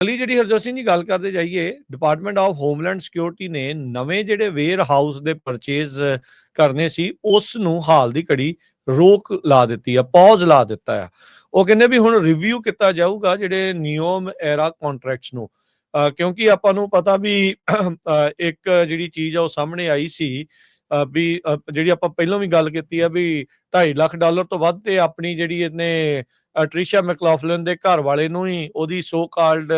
ਅਗਲੀ ਜਿਹੜੀ ਹਰਜੋਤ ਸਿੰਘ ਜੀ ਗੱਲ ਕਰਦੇ ਜਾਈਏ, ਡਿਪਾਰਟਮੈਂਟ ਆਫ ਹੋਮਲੈਂਡ ਸਿਕਿਉਰਿਟੀ ਨੇ ਨਵੇਂ ਜਿਹੜੇ ਵੇਅਰ ਹਾਊਸ ਦੇ ਪਰਚੇਜ਼ ਕਰਨੇ ਸੀ, ਉਸ ਨੂੰ ਹਾਲ ਦੀ ਘੜੀ ਰੋਕ ਲਾ ਦਿੱਤੀ ਆ, ਪੌਜ਼ ਲਾ ਦਿੱਤਾ ਆ। ਉਹ ਕਹਿੰਦੇ ਵੀ ਹੁਣ ਰਿਵਿਊ ਕੀਤਾ ਜਾਊਗਾ ਜਿਹੜੇ ਨਿਯਮ ਐਰਾ ਕੰਟਰੈਕਟਸ ਨੂੰ, ਕਿਉਂਕਿ ਆਪਾਂ ਨੂੰ ਪਤਾ ਵੀ ਇੱਕ ਜਿਹੜੀ ਚੀਜ਼ ਆ ਉਹ ਸਾਹਮਣੇ ਆਈ ਸੀ, ਵੀ ਜਿਹੜੀ ਆਪਾਂ ਪਹਿਲਾਂ ਵੀ ਗੱਲ ਕੀਤੀ ਆ ਵੀ $2.5 ਲੱਖ ਤੋਂ ਵੱਧ ਤੇ ਆਪਣੀ ਜਿਹੜੀ ਇਹਨੇ ਟ੍ਰਿਸ਼ਾ ਮੈਕਲੌਫਲਿਨ ਦੇ ਘਰ ਵਾਲੇ ਨੂੰ ਹੀ ਉਹਦੀ ਸੋ ਕਾਲਡ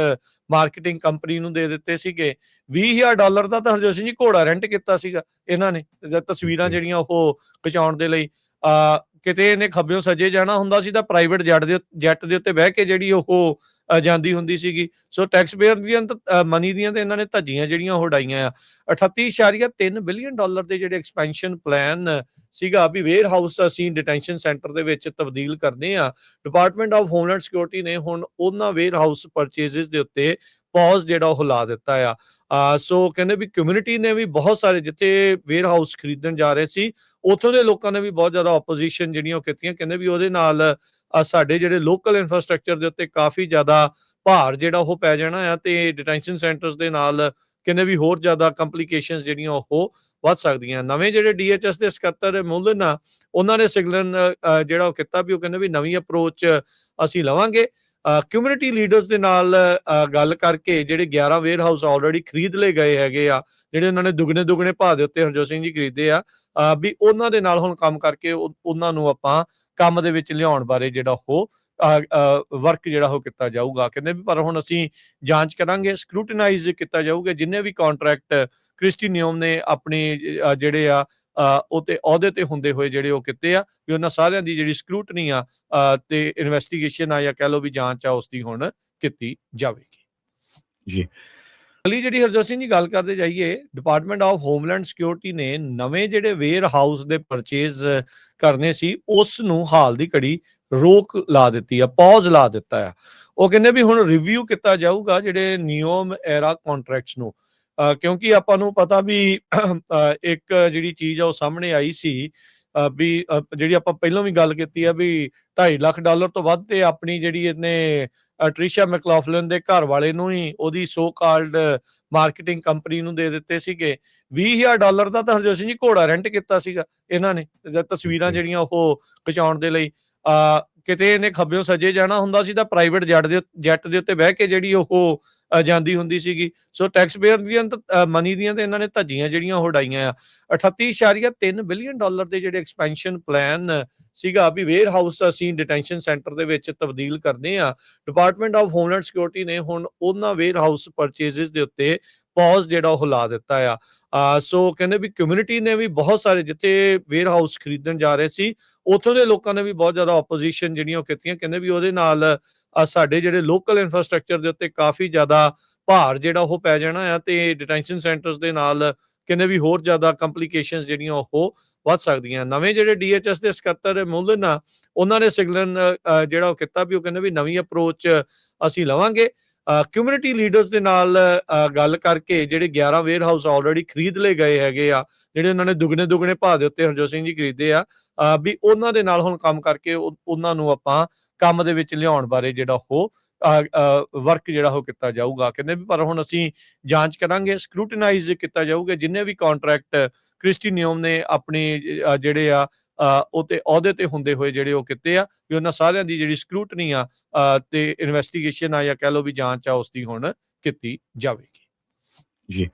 ਮਾਰਕੀਟਿੰਗ ਕੰਪਨੀ ਨੂੰ ਦੇ ਦਿੱਤੇ ਸੀਗੇ। $20,000 ਦਾ ਤਾਂ ਹਰਜੋਤ ਸਿੰਘ ਜੀ ਘੋੜਾ ਰੈਂਟ ਕੀਤਾ ਸੀਗਾ ਇਹਨਾਂ ਨੇ, ਤਸਵੀਰਾਂ ਜਿਹੜੀਆਂ ਉਹ ਖਿਚਾਉਣ ਦੇ ਲਈ। ਕਿਤੇ ਇਹਨੇ ਖੱਬਿਓਂ ਸੱਜੇ ਜਾਣਾ ਹੁੰਦਾ ਸੀ ਤਾਂ ਪ੍ਰਾਈਵੇਟ ਜੈਟ ਦੇ ਉੱਤੇ ਬਹਿ ਕੇ ਜਿਹੜੀ ਉਹ ਜਾਂਦੀ ਹੁੰਦੀ ਸੀਗੀ। ਸੋ ਟੈਕਸ ਪੇਅਰ ਦੀਆਂ ਮਨੀ ਦੀਆਂ ਤੇ ਇਹਨਾਂ ਨੇ ਧੱਜੀਆਂ ਜਿਹੜੀਆਂ ਉਹ ਉਡਾਈਆਂ ਆ। $38.3 ਬਿਲੀਅਨ ਦੇ ਜਿਹੜੇ ਐਕਸਪੈਂਸ਼ਨ ਪਲਾਨ ਸੀਗਾ ਵੀ ਵੇਅਰ ਹਾਊਸ ਅਸੀਂ ਡਿਟੈਂਸ਼ਨ ਸੈਂਟਰ ਦੇ ਵਿੱਚ ਤਬਦੀਲ ਕਰਨੇ ਆ। ਡਿਪਾਰਟਮੈਂਟ ਆਫ ਹੋਮਲੈਂਡ ਸਿਕਿਉਰਿਟੀ ਨੇ ਹੁਣ ਉਹਨਾਂ ਵੇਅਰ ਹਾਊਸ ਪਰਚੇਜ਼ਸ ਦੇ ਉੱਤੇ ਪੌਜ਼ ਜਿਹੜਾ ਉਹ ਲਾ ਦਿੱਤਾ ਆ। ਸੋ ਕਹਿੰਦੇ ਵੀ ਕਮਿਊਨਿਟੀ ਨੇ ਵੀ ਬਹੁਤ ਸਾਰੇ ਜਿੱਥੇ ਵੇਅਰ ਹਾਊਸ ਖਰੀਦਣ ਜਾ ਰਹੇ ਸੀ, ਉੱਥੋਂ ਦੇ ਲੋਕਾਂ ਨੇ ਵੀ ਬਹੁਤ ਜ਼ਿਆਦਾ ਆਪੋਜੀਸ਼ਨ ਜਿਹੜੀਆਂ ਉਹ ਕੀਤੀਆਂ। ਕਹਿੰਦੇ ਵੀ ਉਹਦੇ ਨਾਲ ਸਾਡੇ ਜਿਹੜੇ ਲੋਕਲ ਇਨਫਰਾਸਟ੍ਰਕਚਰ ਦੇ ਉੱਤੇ ਕਾਫੀ ਜ਼ਿਆਦਾ ਭਾਰ ਜਿਹੜਾ ਉਹ ਪੈ ਜਾਣਾ ਆ, ਤੇ ਡਿਟੈਂਸ਼ਨ ਸੈਂਟਰਸ ਦੇ ਨਾਲ ਕਹਿੰਦੇ ਵੀ ਹੋਰ ਜ਼ਿਆਦਾ ਕੰਪਲੀਕੇਸ਼ਨਸ ਜਿਹੜੀਆਂ ਉਹ ਵੱਧ ਸਕਦੀਆਂ। ਨਵੇਂ ਜਿਹੜੇ DHS ਦੇ ਸਕੱਤਰ ਮੁਲਨ ਆ, ਉਹਨਾਂ ਨੇ ਸਿਗਨਲ ਜਿਹੜਾ ਉਹ ਕੀਤਾ ਵੀ ਉਹ ਕਹਿੰਦੇ ਵੀ ਨਵੀਂ ਅਪਰੋਚ ਅਸੀਂ ਲਵਾਂਗੇ। ਕਮਿਊਨਿਟੀ ਲੀਡਰਸ ਦੇ ਨਾਲ ਗੱਲ ਕਰਕੇ ਜਿਹੜੇ 11 ਵੇਅਰ ਹਾਊਸ ਆਲਰੇਡੀ ਖਰੀਦ ਲਏ ਗਏ ਹੈਗੇ ਆ, ਜਿਹੜੇ ਉਹਨਾਂ ਨੇ ਦੁੱਗਣੇ ਭਾਅ ਦੇ ਉੱਤੇ ਹਰਜੋਤ ਸਿੰਘ ਜੀ ਖਰੀਦੇ ਆ, ਵੀ ਉਹਨਾਂ ਦੇ ਨਾਲ ਹੁਣ ਕੰਮ ਕਰਕੇ ਉਹਨਾਂ ਨੂੰ ਆਪਾਂ ਕੰਮ ਦੇ ਵਿੱਚ ਲਿਆਉਣ ਬਾਰੇ ਜਿਹੜਾ ਉਹ ਵਰਕ ਜਿਹੜਾ ਉਹ ਕੀਤਾ ਜਾਊਗਾ। ਕਹਿੰਦੇ ਵੀ ਪਰ ਹੁਣ ਅਸੀਂ ਜਾਂਚ ਕਰਾਂਗੇ, ਸਕਰੂਟਨਾਈਜ਼ ਕੀਤਾ ਜਾਊਗਾ ਜਿੰਨੇ ਵੀ ਕੰਟਰੈਕਟ ਕ੍ਰਿਸਟੀ ਨਿਯਮ ਨੇ ਆਪਣੇ ਜਿਹੜੇ ਆ ਉਹ ਤੇ ਅਹੁਦੇ ਤੇ ਹੁੰਦੇ ਹੋਏ ਜਿਹੜੇ ਉਹ ਕੀਤੇ ਆ, ਵੀ ਉਹਨਾਂ ਸਾਰਿਆਂ ਦੀ ਜਿਹੜੀ ਸਕਰੂਟਨੀ ਆ ਤੇ ਇਨਵੈਸਟੀਗੇਸ਼ਨ ਆ ਜਾਂ ਕਹਿ ਲਓ ਵੀ ਜਾਂਚ ਆ ਉਸ ਦੀ ਹੁਣ ਕੀਤੀ ਜਾਵੇਗੀ ਜੀ। ਅਗਲੀ ਜਿਹੜੀ ਹਰਜੋਤ ਸਿੰਘ ਜੀ ਗੱਲ ਕਰਦੇ ਜਾਈਏ, ਡਿਪਾਰਟਮੈਂਟ ਆਫ ਹੋਮਲੈਂਡ ਸਿਕਿਉਰਿਟੀ ਨੇ ਨਵੇਂ ਜਿਹੜੇ ਵੇਅਰ ਹਾਊਸ ਦੇ ਪਰਚੇਜ਼ ਕਰਨੇ ਸੀ, ਉਸ ਨੂੰ ਹਾਲ ਦੀ ਘੜੀ ਰੋਕ ਲਾ ਦਿੱਤੀ ਆ, ਪੌਜ਼ ਲਾ ਦਿੱਤਾ ਆ। ਉਹ ਕਹਿੰਦੇ ਵੀ ਹੁਣ ਰਿਵਿਊ ਕੀਤਾ ਜਾਊਗਾ ਜਿਹੜੇ ਨਿਯਮ ਐਰਾ ਕੰਟਰੈਕਟਸ ਨੂੰ, ਕਿਉਂਕਿ ਆਪਾਂ ਨੂੰ ਪਤਾ ਵੀ ਇੱਕ ਜਿਹੜੀ ਚੀਜ਼ ਆ ਉਹ ਸਾਹਮਣੇ ਆਈ ਸੀ, ਵੀ ਜਿਹੜੀ ਆਪਾਂ ਪਹਿਲਾਂ ਵੀ ਗੱਲ ਕੀਤੀ ਆ ਵੀ $2.5 ਲੱਖ ਤੋਂ ਵੱਧ ਤੇ ਆਪਣੀ ਜਿਹੜੀ ਇਹਨੇ ਟ੍ਰਿਸ਼ਾ ਮੈਕਲੌਫਲਿਨ ਦੇ ਘਰ ਵਾਲੇ ਨੂੰ ਹੀ ਉਹਦੀ ਸੋ ਕਾਲਡ ਮਾਰਕੀਟਿੰਗ ਕੰਪਨੀ ਨੂੰ ਦੇ ਦਿੱਤੇ ਸੀਗੇ। $20,000 ਦਾ ਤਾਂ ਹਰਜੋਤ ਸਿੰਘ ਜੀ ਘੋੜਾ ਰੈਂਟ ਕੀਤਾ ਸੀਗਾ ਇਹਨਾਂ ਨੇ, ਤਸਵੀਰਾਂ ਜਿਹੜੀਆਂ ਉਹ ਖਿਚਾਉਣ ਦੇ ਲਈ। ਕਿਤੇ ਇਹਨੇ ਖੱਬਿਓਂ ਸੱਜੇ ਜਾਣਾ ਹੁੰਦਾ ਸੀ ਤਾਂ ਪ੍ਰਾਈਵੇਟ ਜੈਟ ਦੇ ਉੱਤੇ ਬਹਿ ਕੇ ਜਿਹੜੀ ਉਹ ਜਾਂਦੀ ਹੁੰਦੀ ਸੀਗੀ। ਸੋ ਟੈਕਸ ਪੇਅਰ ਦੀਆਂ ਮਨੀ ਦੀਆਂ ਤੇ ਇਹਨਾਂ ਨੇ ਧੱਜੀਆਂ ਜਿਹੜੀਆਂ ਉਹ ਉਡਾਈਆਂ ਆ। $38.3 ਬਿਲੀਅਨ ਦੇ ਜਿਹੜੇ ਐਕਸਪੈਂਸ਼ਨ ਪਲਾਨ ਸੀਗਾ ਵੀ ਵੇਅਰ ਹਾਊਸ ਅਸੀਂ ਡਿਟੈਂਸ਼ਨ ਸੈਂਟਰ ਦੇ ਵਿੱਚ ਤਬਦੀਲ ਕਰਨੇ ਆ। ਡਿਪਾਰਟਮੈਂਟ ਆਫ ਹੋਮਲੈਂਡ ਸਿਕਿਉਰਿਟੀ ਨੇ ਹੁਣ ਉਹਨਾਂ ਵੇਅਰ ਹਾਊਸ ਪਰਚੇਜ਼ਸ ਦੇ ਉੱਤੇ ਪੌਜ਼ ਜਿਹੜਾ ਉਹ ਲਾ ਦਿੱਤਾ ਆ। ਸੋ ਕਹਿੰਦੇ ਵੀ ਕਮਿਊਨਿਟੀ ਨੇ ਵੀ ਬਹੁਤ ਸਾਰੇ ਜਿੱਥੇ ਵੇਅਰ ਹਾਊਸ ਖਰੀਦਣ ਜਾ ਰਹੇ ਸੀ, ਉੱਥੋਂ ਦੇ ਲੋਕਾਂ ਨੇ ਵੀ ਬਹੁਤ ਜ਼ਿਆਦਾ ਆਪੋਜੀਸ਼ਨ ਜਿਹੜੀਆਂ ਉਹ ਕੀਤੀਆਂ। ਕਹਿੰਦੇ ਵੀ ਉਹਦੇ ਨਾਲ ਸਾਡੇ ਜਿਹੜੇ ਲੋਕਲ ਇਨਫਰਾਸਟ੍ਰਕਚਰ ਦੇ ਉੱਤੇ ਕਾਫੀ ਜ਼ਿਆਦਾ ਭਾਰ ਜਿਹੜਾ ਉਹ ਪੈ ਜਾਣਾ ਆ, ਤੇ ਡਿਟੈਂਸ਼ਨ ਸੈਂਟਰਸ ਦੇ ਨਾਲ ਕਹਿੰਦੇ ਵੀ ਹੋਰ ਜ਼ਿਆਦਾ ਕੰਪਲੀਕੇਸ਼ਨਸ ਜਿਹੜੀਆਂ ਉਹ ਵੱਧ ਸਕਦੀਆਂ। ਨਵੇਂ ਜਿਹੜੇ DHS ਦੇ ਸਕੱਤਰ ਮੁਲਨ ਆ, ਉਹਨਾਂ ਨੇ ਸਿਗਨਲ ਜਿਹੜਾ ਉਹ ਕੀਤਾ ਵੀ ਉਹ ਕਹਿੰਦੇ ਵੀ ਨਵੀਂ ਅਪਰੋਚ ਅਸੀਂ ਲਵਾਂਗੇ। ਕਮਿਊਨਿਟੀ ਲੀਡਰਸ ਦੇ ਨਾਲ ਗੱਲ ਕਰਕੇ ਜਿਹੜੇ 11 ਵੇਅਰ ਹਾਊਸ ਆਲਰੇਡੀ ਖਰੀਦ ਲਏ ਗਏ ਹੈਗੇ ਆ, ਜਿਹੜੇ ਉਹਨਾਂ ਨੇ ਦੁੱਗਣੇ ਭਾਅ ਦੇ ਉੱਤੇ ਹਰਜੋਤ ਸਿੰਘ ਜੀ ਖਰੀਦੇ ਆ, ਵੀ ਉਹਨਾਂ ਦੇ ਨਾਲ ਹੁਣ ਕੰਮ ਕਰਕੇ ਉਹਨਾਂ ਨੂੰ ਆਪਾਂ ਕੰਮ ਦੇ ਵਿੱਚ ਲਿਆਉਣ ਬਾਰੇ ਜਿਹੜਾ ਉਹ ਵਰਕ ਜਿਹੜਾ ਉਹ ਕੀਤਾ ਜਾਊਗਾ। ਕਹਿੰਦੇ ਵੀ ਪਰ ਹੁਣ ਅਸੀਂ ਜਾਂਚ ਕਰਾਂਗੇ, ਸਕਰੂਟਨਾਈਜ਼ ਕੀਤਾ ਜਾਊਗਾ ਜਿੰਨੇ ਵੀ ਕੰਟਰੈਕਟ ਕ੍ਰਿਸਟੀ ਨਿਯਮ ਨੇ ਆਪਣੇ ਜਿਹੜੇ ਆ ਉਹ ਤੇ ਅਹੁਦੇ ਤੇ ਹੁੰਦੇ ਹੋਏ ਜਿਹੜੇ ਉਹ ਕੀਤੇ ਆ, ਵੀ ਉਹਨਾਂ ਸਾਰਿਆਂ ਦੀ ਜਿਹੜੀ ਸਕਰੂਟਨੀ ਆ ਤੇ ਇਨਵੈਸਟੀਗੇਸ਼ਨ ਆ ਜਾਂ ਕਹਿ ਲਓ ਵੀ ਜਾਂਚ ਆ ਉਸ ਦੀ ਹੁਣ ਕੀਤੀ ਜਾਵੇਗੀ ਜੀ।